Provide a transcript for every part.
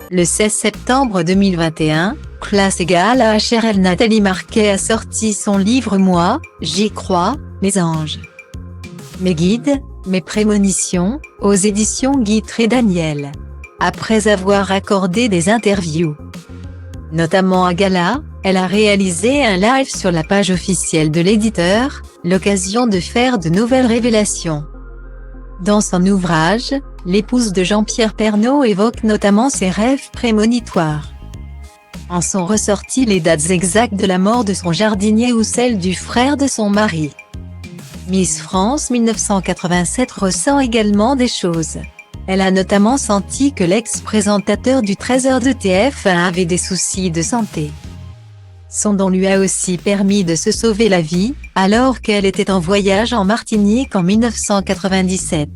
Le 16 septembre 2021, classe égale à HRL, Nathalie Marquet a sorti son livre Moi, j'y crois, mes anges. Mes guides, mes prémonitions, aux éditions Guitry et Daniel. Après avoir accordé des interviews, notamment à Gala, elle a réalisé un live sur la page officielle de l'éditeur, l'occasion de faire de nouvelles révélations. Dans son ouvrage, l'épouse de Jean-Pierre Pernaut évoque notamment ses rêves prémonitoires. En sont ressorties les dates exactes de la mort de son jardinier ou celle du frère de son mari. Miss France 1987 ressent également des choses. Elle a notamment senti que l'ex-présentateur du 13h de TF1 avait des soucis de santé. Son don lui a aussi permis de se sauver la vie, alors qu'elle était en voyage en Martinique en 1997.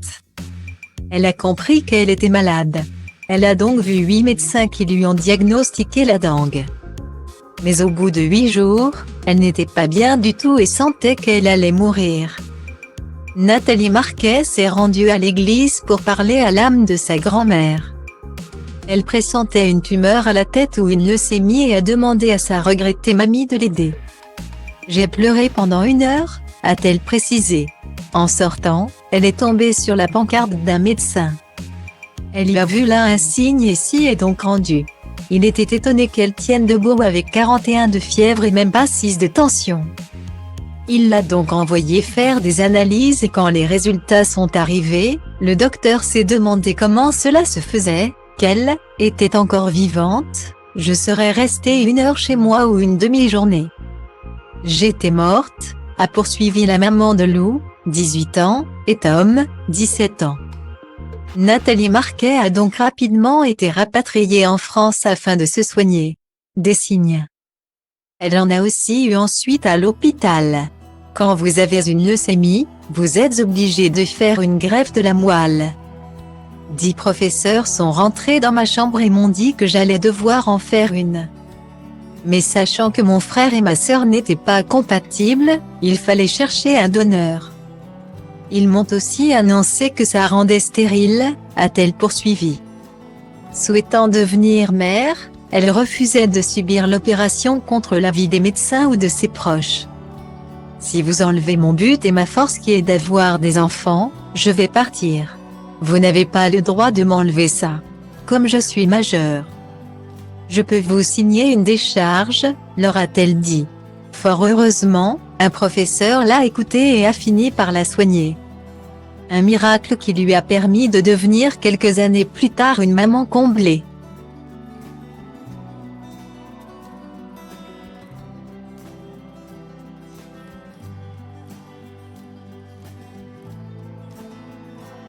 Elle a compris qu'elle était malade. Elle a donc vu 8 médecins qui lui ont diagnostiqué la dengue. Mais au bout de 8 jours, elle n'était pas bien du tout et sentait qu'elle allait mourir. Nathalie Marquet s'est rendue à l'église pour parler à l'âme de sa grand-mère. Elle pressentait une tumeur à la tête ou une leucémie et a demandé à sa regrettée mamie de l'aider. « J'ai pleuré pendant 1 heure », a-t-elle précisé. En sortant, elle est tombée sur la pancarte d'un médecin. Elle y a vu là un signe et s'y est donc rendue. Il était étonné qu'elle tienne debout avec 41 de fièvre et même pas 6 de tension. Il l'a donc envoyé faire des analyses et quand les résultats sont arrivés, le docteur s'est demandé comment cela se faisait, qu'elle était encore vivante. « Je serais restée 1 heure chez moi ou une demi-journée. J'étais morte », a poursuivi la maman de Lou, 18 ans, et Tom, 17 ans. Nathalie Marquet a donc rapidement été rapatriée en France afin de se soigner. Des signes. Elle en a aussi eu ensuite à l'hôpital. Quand vous avez une leucémie, vous êtes obligé de faire une greffe de la moelle. 10 professeurs sont rentrés dans ma chambre et m'ont dit que j'allais devoir en faire une. Mais sachant que mon frère et ma sœur n'étaient pas compatibles, il fallait chercher un donneur. Ils m'ont aussi annoncé que ça rendait stérile, a-t-elle poursuivi. Souhaitant devenir mère, elle refusait de subir l'opération contre l'avis des médecins ou de ses proches. Si vous enlevez mon but et ma force qui est d'avoir des enfants, je vais partir. Vous n'avez pas le droit de m'enlever ça. Comme je suis majeure. Je peux vous signer une décharge, leur a-t-elle dit. Fort heureusement, un professeur l'a écoutée et a fini par la soigner. Un miracle qui lui a permis de devenir quelques années plus tard une maman comblée.